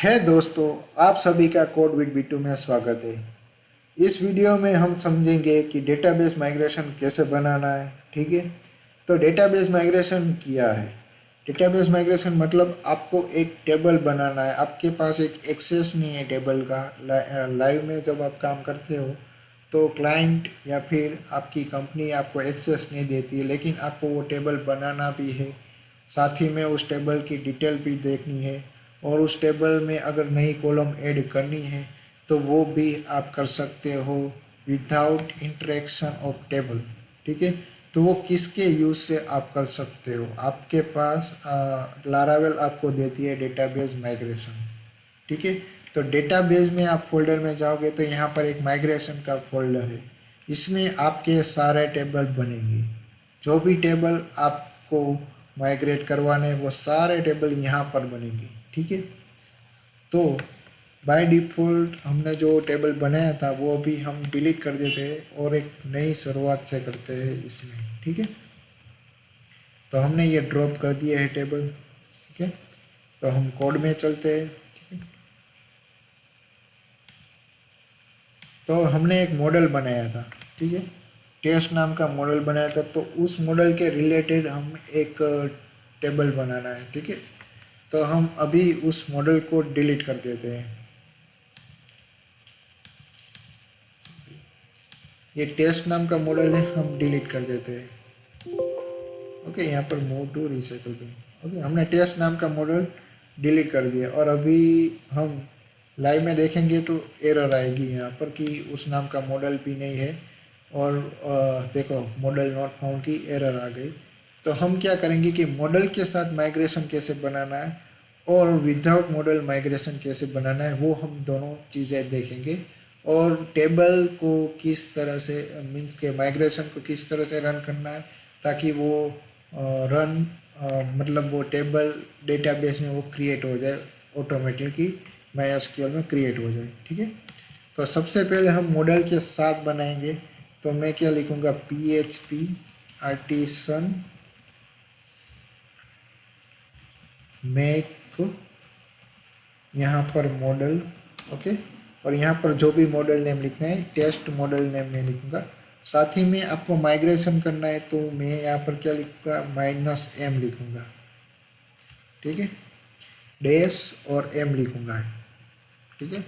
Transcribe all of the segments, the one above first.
है दोस्तों, आप सभी का कोड विद B2 में स्वागत है। इस वीडियो में हम समझेंगे कि डेटाबेस माइग्रेशन कैसे बनाना है। ठीक है, तो डेटाबेस माइग्रेशन क्या है। डेटाबेस माइग्रेशन मतलब आपको एक टेबल बनाना है। आपके पास एक एक्सेस नहीं है टेबल का। लाइव में जब आप काम करते हो तो क्लाइंट या फिर आपकी कंपनी आपको एक्सेस नहीं देती है, लेकिन आपको वो टेबल बनाना भी है। साथ ही में उस टेबल की डिटेल भी देखनी है और उस टेबल में अगर नई कॉलम ऐड करनी है तो वो भी आप कर सकते हो विदाउट इंटरेक्शन ऑफ टेबल। ठीक है, तो वो किसके यूज़ से आप कर सकते हो। आपके पास लारावेल आपको देती है डेटाबेस माइग्रेशन। ठीक है, तो डेटाबेस में आप फोल्डर में जाओगे तो यहाँ पर एक माइग्रेशन का फोल्डर है। इसमें आपके सारे टेबल बनेंगे। जो भी टेबल आपको माइग्रेट करवाने वो सारे टेबल यहाँ पर बनेंगे। ठीक है, तो बाय डिफ़ॉल्ट हमने जो टेबल बनाया था वो अभी हम डिलीट कर देते हैं और एक नई शुरुआत से करते हैं इसमें। ठीक है, तो हमने ये ड्रॉप कर दिया है टेबल। ठीक है, तो हम कोड में चलते हैं। ठीक है, तो हमने एक मॉडल बनाया था। ठीक है, टेस्ट नाम का मॉडल बनाया था, तो उस मॉडल के रिलेटेड हम एक टेबल बनाना है। ठीक है, तो हम अभी उस मॉडल को डिलीट कर देते हैं। ये टेस्ट नाम का मॉडल है, हम डिलीट कर देते हैं। ओके, यहाँ पर move to recycle bin. Okay, हमने टेस्ट नाम का मॉडल डिलीट कर दिया और अभी हम लाइव में देखेंगे तो एरर आएगी यहाँ पर कि उस नाम का मॉडल भी नहीं है और देखो मॉडल नॉट फाउंड की एरर आ गई। तो हम क्या करेंगे कि मॉडल के साथ माइग्रेशन कैसे बनाना है और विदाउट मॉडल माइग्रेशन कैसे बनाना है वो हम दोनों चीज़ें देखेंगे। और टेबल को किस तरह से मीन्स के माइग्रेशन को किस तरह से रन करना है ताकि वो रन मतलब वो टेबल डेटाबेस में वो क्रिएट हो जाए ऑटोमेटिकली, MySQL में क्रिएट हो जाए। ठीक है, तो सबसे पहले हम मॉडल के साथ बनाएंगे। तो मैं क्या लिखूँगा, PHP आर्टिसन मेक यहाँ पर मॉडल। ओके, और यहाँ पर जो भी मॉडल नेम लिखना है टेस्ट मॉडल नेम मैं लिखूँगा। साथ ही में आपको माइग्रेशन करना है तो मैं यहाँ पर क्या लिखूँगा, -m लिखूँगा। ठीक है, डैश और m लिखूँगा। ठीक है,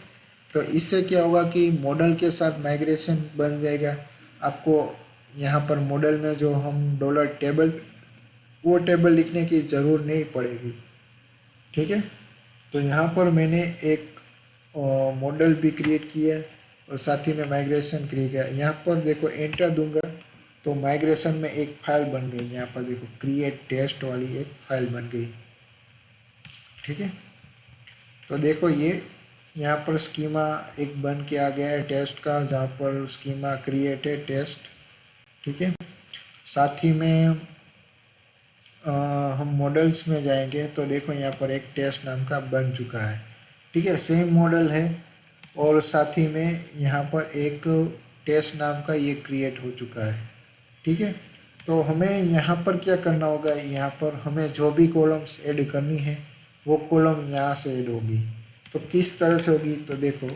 तो इससे क्या होगा कि मॉडल के साथ माइग्रेशन बन जाएगा। आपको यहाँ पर मॉडल में जो हम डॉलर टेबल वो टेबल लिखने की ज़रूर नहीं पड़ेगी। ठीक है, तो यहाँ पर मैंने एक मॉडल भी क्रिएट किया और साथ ही में माइग्रेशन क्रिएट किया। यहाँ पर देखो एंटर दूंगा तो माइग्रेशन में एक फाइल बन गई। यहाँ पर देखो क्रिएट टेस्ट वाली एक फाइल बन गई। ठीक है, तो देखो ये यहाँ पर स्कीमा एक बन के आ गया है टेस्ट का, जहाँ पर स्कीमा क्रिएट है टेस्ट। ठीक है, साथ ही में हम मॉडल्स में जाएंगे तो देखो यहाँ पर एक टेस्ट नाम का बन चुका है। ठीक है, सेम मॉडल है और साथ ही में यहाँ पर एक टेस्ट नाम का ये क्रिएट हो चुका है। ठीक है, तो हमें यहाँ पर क्या करना होगा, यहाँ पर हमें जो भी कॉलम्स ऐड करनी है वो कॉलम यहाँ से ऐड होगी। तो किस तरह से होगी, तो देखो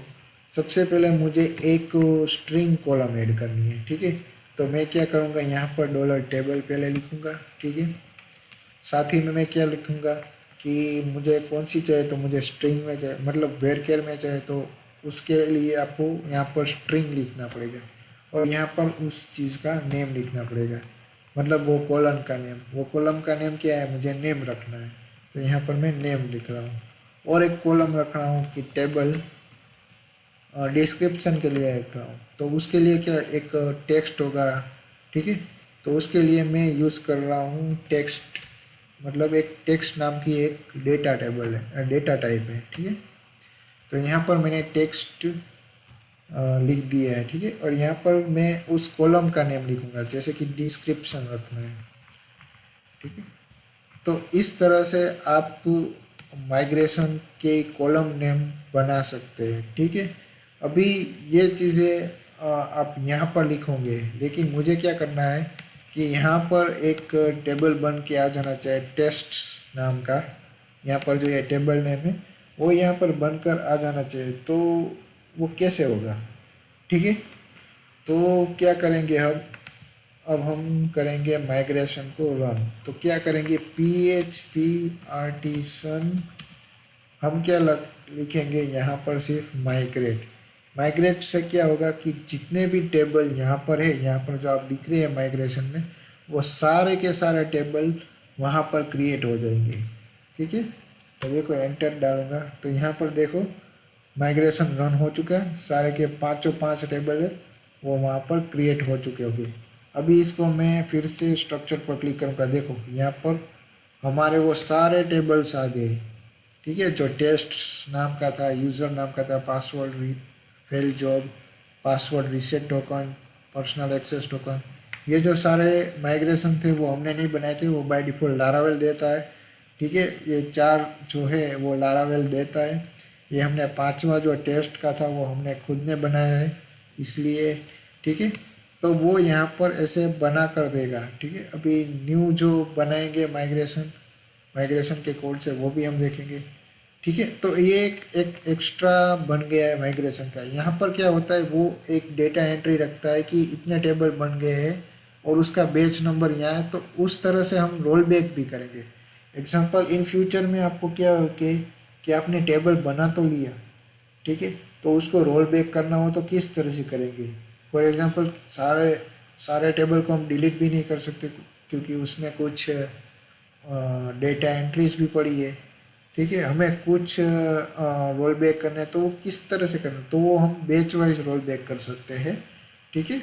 सबसे पहले मुझे एक स्ट्रिंग कॉलम ऐड करनी है। ठीक है, तो मैं क्या करूँगा, यहाँ पर डॉलर टेबल पहले लिखूँगा। ठीक है, साथ ही में मैं क्या लिखूँगा कि मुझे कौन सी चाहिए, तो मुझे स्ट्रिंग में चाहिए, मतलब वेरकेर में चाहिए तो उसके लिए आपको यहाँ पर स्ट्रिंग लिखना पड़ेगा और यहाँ पर उस चीज़ का नेम लिखना पड़ेगा, मतलब वो कॉलम का नेम। वो कॉलम का नेम क्या है, मुझे नेम रखना है, तो यहाँ पर मैं नेम लिख रहा हूँ। और एक कॉलम रख रहा हूँ कि टेबल डिस्क्रिप्शन के लिए रख रहा हूँ, तो उसके लिए क्या एक टेक्स्ट होगा। ठीक है, तो उसके लिए मैं यूज़ कर रहा हूँ टेक्स्ट, मतलब एक टेक्स्ट नाम की एक डेटा टेबल है, डेटा टाइप है। ठीक है, तो यहाँ पर मैंने टेक्स्ट लिख दिया है। ठीक है, और यहाँ पर मैं उस कॉलम का नेम लिखूँगा, जैसे कि डिस्क्रिप्शन रखना है। ठीक है, तो इस तरह से आप माइग्रेशन के कॉलम नेम बना सकते हैं। ठीक है, अभी ये चीज़ें आप यहाँ पर लिखोगे, लेकिन मुझे क्या करना है कि यहाँ पर एक टेबल बन के आ जाना चाहिए टेस्ट नाम का। यहाँ पर जो ये टेबल नेम है वो यहाँ पर बनकर आ जाना चाहिए। तो वो कैसे होगा? ठीक है, तो क्या करेंगे अब हम करेंगे माइग्रेशन को रन। तो क्या करेंगे, PHP आर्टिसन, हम क्या लिखेंगे यहाँ पर, सिर्फ माइग्रेट। माइग्रेट से क्या होगा कि जितने भी टेबल यहाँ पर है, यहाँ पर जो आप लिख रहे हैं माइग्रेशन में, वो सारे के सारे टेबल वहाँ पर क्रिएट हो जाएंगे। ठीक है, तो देखो एंटर डालूंगा तो यहाँ पर देखो माइग्रेशन रन हो चुका है, सारे के पाँचों पाँच टेबल है वो वहाँ पर क्रिएट हो चुके होंगे। अभी इसको मैं फिर से स्ट्रक्चर पर क्लिक करूँगा, देखो यहाँ पर हमारे वो सारे टेबल्स आ गए। ठीक है, जो टेस्ट नाम का था, यूज़र नाम का था, password fail job, password reset token, personal access token, ये जो सारे माइग्रेशन थे वो हमने नहीं बनाए थे, वो बाय डिफ़ॉल्ट लारावेल देता है। ठीक है, ये 4 जो है वो लारावेल देता है। ये हमने 5वां जो टेस्ट का था वो हमने खुद ने बनाया है, इसलिए ठीक है, तो वो यहाँ पर ऐसे बना कर देगा। ठीक है, अभी न्यू जो बनाएंगे माइग्रेशन के कोड से, वो भी हम देखेंगे। ठीक है, तो ये एक एक्स्ट्रा बन गया है माइग्रेशन का। यहाँ पर क्या होता है, वो एक डेटा एंट्री रखता है कि इतने टेबल बन गए हैं और उसका बैच नंबर यहाँ है, तो उस तरह से हम रोल बैक भी करेंगे। एग्जांपल इन फ्यूचर में आपको क्या हो कि आपने टेबल बना तो लिया, ठीक है, तो उसको रोल बैक करना हो तो किस तरह से करेंगे। फॉर एग्जांपल सारे सारे टेबल को हम डिलीट भी नहीं कर सकते, क्योंकि उसमें कुछ डेटा एंट्रीज भी पड़ी है। ठीक है, हमें कुछ रोल बैक करना है तो वो किस तरह से करना है, तो वो हम बैच वाइज रोल बैक कर सकते हैं। ठीक है,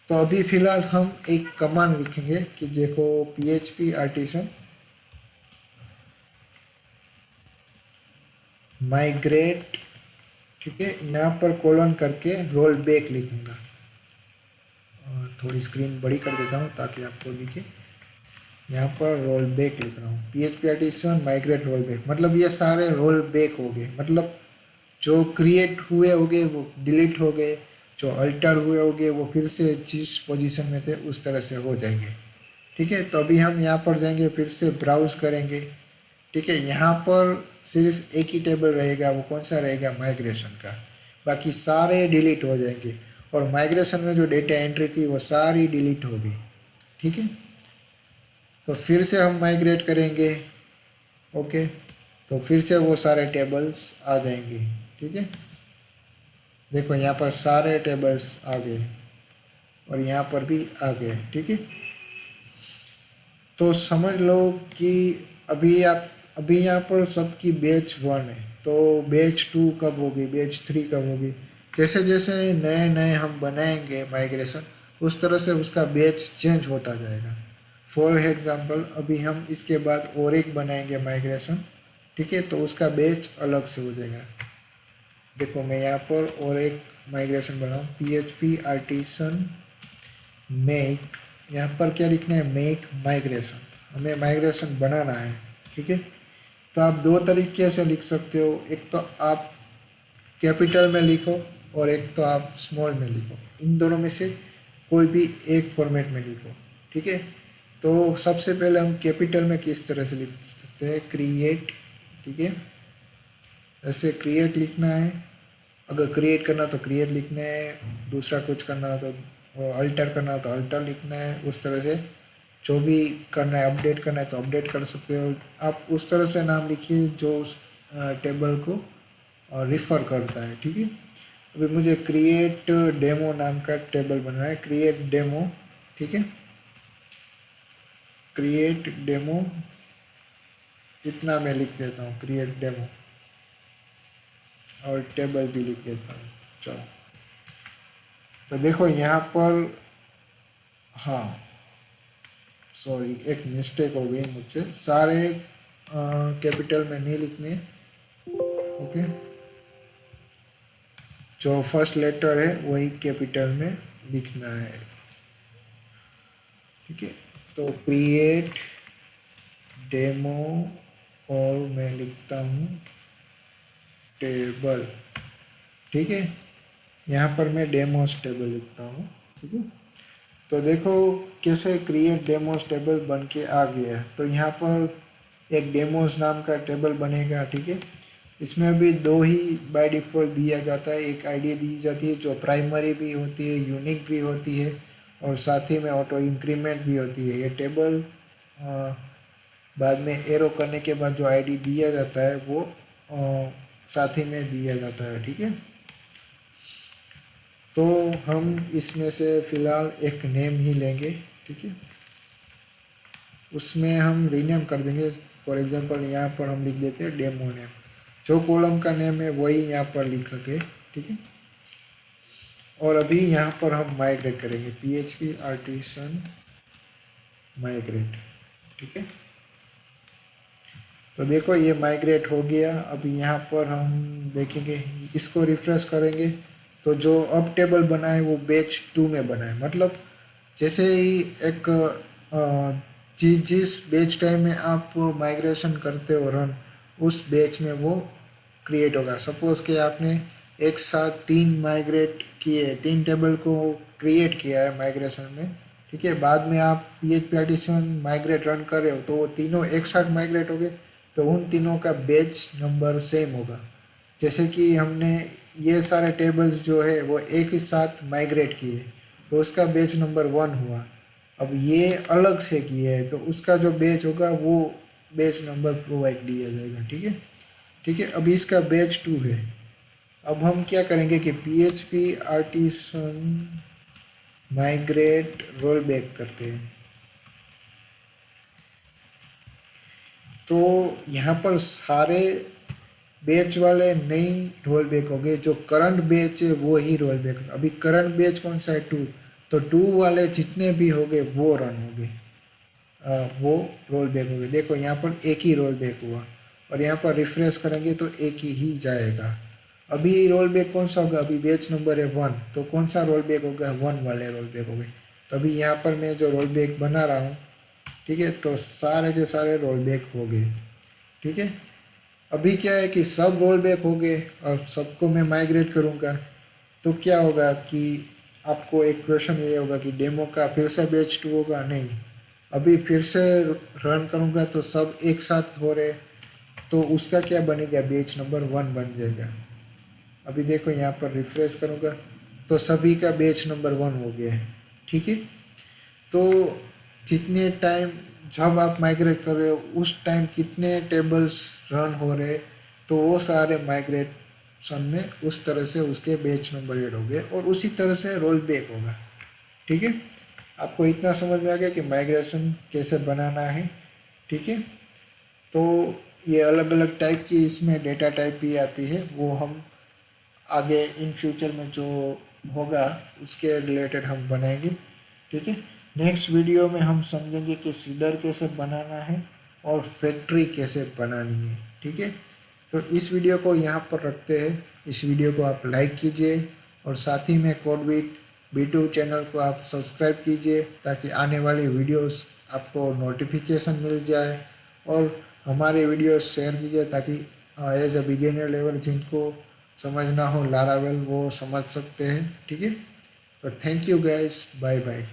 तो अभी फ़िलहाल हम एक कमांड लिखेंगे कि देखो PHP आर्टिसन माइग्रेट, ठीक है, यहाँ पर कोलन करके रोल बैक लिखूँगा। थोड़ी स्क्रीन बड़ी कर देता हूँ ताकि आपको दिखे। यहाँ पर रोल बैक लिख रहा हूँ, PHP artisan migrate roll back, मतलब ये सारे रोल बैक हो गए, मतलब जो क्रिएट हुए होंगे वो डिलीट हो गए, जो अल्टर हुए होंगे वो फिर से जिस पोजीशन में थे उस तरह से हो जाएंगे। ठीक है, तो अभी हम यहाँ पर जाएंगे, फिर से ब्राउज करेंगे। ठीक है, यहाँ पर सिर्फ एक ही टेबल रहेगा, वो कौन सा रहेगा, माइग्रेशन का। बाकी सारे डिलीट हो जाएंगे और माइग्रेशन में जो डेटा एंट्री थी वो सारी डिलीट हो गई। ठीक है, तो फिर से हम माइग्रेट करेंगे। ओके, तो फिर से वो सारे टेबल्स आ जाएंगे। ठीक है, देखो यहाँ पर सारे टेबल्स आ गए और यहाँ पर भी आ गए। ठीक है, तो समझ लो कि अभी यहाँ पर सबकी बैच 1 है, तो बैच 2 कब होगी, बैच 3 कब होगी। जैसे जैसे नए नए हम बनाएंगे माइग्रेशन, उस तरह से उसका बैच चेंज होता जाएगा। फॉर एग्जांपल अभी हम इसके बाद और एक बनाएंगे माइग्रेशन, ठीक है, तो उसका बैच अलग से हो जाएगा। देखो मैं यहाँ पर और एक माइग्रेशन बनाऊँ, PHP आर्टिसन मेक, यहाँ पर क्या लिखना है, मेक माइग्रेशन, हमें माइग्रेशन बनाना है। ठीक है, तो आप 2 तरीके से लिख सकते हो, एक तो आप कैपिटल में लिखो और एक तो आप स्मॉल में लिखो, इन दोनों में से कोई भी एक फॉर्मेट में लिखो। ठीक है, तो सबसे पहले हम कैपिटल में किस तरह से लिख सकते हैं, क्रिएट। ठीक है, ऐसे क्रिएट लिखना है, अगर क्रिएट करना तो क्रिएट लिखना है, दूसरा कुछ करना हो तो अल्टर करना हो तो अल्टर लिखना है। उस तरह से जो भी करना है, अपडेट करना है तो अपडेट कर सकते हो। आप उस तरह से नाम लिखिए जो उस टेबल को रिफ़र करता है। ठीक है, अभी मुझे क्रिएट डेमो नाम का टेबल बनना है, क्रिएट डेमो। ठीक है, क्रिएट डेमो, इतना मैं लिख देता हूँ, क्रिएट डेमो, और टेबल भी लिख देता हूँ। चलो, तो देखो यहाँ पर, हाँ सॉरी एक मिस्टेक हो गई मुझसे, सारे कैपिटल में नहीं लिखने। ओके, जो फर्स्ट लेटर है वही कैपिटल में लिखना है। ठीक है, तो क्रिएट डेमो और मैं लिखता हूँ टेबल। ठीक है, यहाँ पर मैं डेमोस टेबल लिखता हूँ। ठीक है, तो देखो कैसे क्रिएट डेमोस टेबल बन के आ गया है। तो यहाँ पर एक डेमोस नाम का टेबल बनेगा। ठीक है, इसमें अभी दो ही बाय डिफ़ॉल्ट दिया जाता है, एक आईडी दी जाती है जो प्राइमरी भी होती है, यूनिक भी होती है और साथ ही में ऑटो इंक्रीमेंट भी होती है। ये टेबल बाद में एरो करने के बाद जो आईडी दिया जाता है वो साथ ही में दिया जाता है, ठीक है। तो हम इसमें से फ़िलहाल एक नेम ही लेंगे, ठीक है। उसमें हम रीनेम कर देंगे। फॉर एग्जांपल यहाँ पर हम लिख देते हैं डेमो नेम, जो कॉलम का नेम है वही यहाँ पर लिखेंगे, ठीक है। और अभी यहाँ पर हम माइग्रेट करेंगे, PHP आर्टिसन माइग्रेट, ठीक है। तो देखो ये माइग्रेट हो गया। अभी यहाँ पर हम देखेंगे, इसको रिफ्रेश करेंगे तो जो अब टेबल बना है वो बैच 2 में बना है। मतलब जैसे ही एक जिस बैच टाइम में आप माइग्रेशन करते हो रन, उस बैच में वो क्रिएट होगा। सपोज़ कि आपने एक साथ 3 माइग्रेट किए, 3 टेबल को क्रिएट किया है माइग्रेशन में, ठीक है। बाद में आप PHP आर्टिसन माइग्रेट रन कर रहे हो तो वो तीनों एक साथ माइग्रेट हो गए, तो उन तीनों का बैच नंबर सेम होगा। जैसे कि हमने ये सारे टेबल्स जो है वो एक ही साथ माइग्रेट किए तो उसका बैच नंबर 1 हुआ। अब ये अलग से किए है तो उसका जो बैच होगा वो बैच नंबर प्रोवाइड दिया जाएगा, ठीक है, ठीक है। अभी इसका बैच 2 है। अब हम क्या करेंगे कि PHP artisan migrate roll back करते हैं। तो यहाँ पर सारे बैच वाले नहीं रोल बैक हो गए, जो करंट बैच है वो ही रोल बैक। अभी करंट बैच कौन सा है? 2। तो 2 वाले जितने भी हो गए वो रन हो गए, वो रोल बैक हो गए। देखो यहाँ पर एक ही रोल बैक हुआ और यहाँ पर रिफ्रेश करेंगे तो एक ही जाएगा। अभी रोल बैक कौन सा होगा? अभी बैच नंबर है 1, तो कौन सा रोल बैक होगा? 1 वाले रोल बैक हो गए। तो अभी यहाँ पर मैं जो रोल बैक बना रहा हूँ, ठीक है, तो सारे के सारे रोल बैक हो गए, ठीक है। अभी क्या है कि सब रोल बैक हो गए और सबको मैं माइग्रेट करूँगा तो क्या होगा कि आपको एक क्वेश्चन ये होगा कि डेमो का फिर से बैच 2 होगा? नहीं, अभी फिर से रन करूँगा तो सब एक साथ हो रहे, तो उसका क्या बनेगा? बैच नंबर 1 बन जाएगा। अभी देखो यहाँ पर रिफ्रेश करूँगा तो सभी का बैच नंबर 1 हो गया है, ठीक है। तो जितने टाइम जब आप माइग्रेट कर रहे हो उस टाइम कितने टेबल्स रन हो रहे, तो वो सारे माइग्रेशन में उस तरह से उसके बैच नंबर ऐड हो गए और उसी तरह से रोल बैक होगा, ठीक है। आपको इतना समझ में आ गया कि माइग्रेशन कैसे बनाना है, ठीक है। तो ये अलग अलग टाइप की इसमें डेटा टाइप भी आती है, वो हम आगे इन फ्यूचर में जो होगा उसके रिलेटेड हम बनाएंगे, ठीक है। नेक्स्ट वीडियो में हम समझेंगे कि सीडर कैसे बनाना है और फैक्ट्री कैसे बनानी है, ठीक है। तो इस वीडियो को यहाँ पर रखते हैं। इस वीडियो को आप लाइक कीजिए और साथ ही में कोडविद B2 चैनल को आप सब्सक्राइब कीजिए ताकि आने वाली वीडियोस आपको नोटिफिकेशन मिल जाए, और हमारे वीडियोस शेयर कीजिए ताकि एज अ बिगिनर लेवल जिनको समझना हो लारावेल वो समझ सकते हैं, ठीक है। तो thank you guys, bye bye.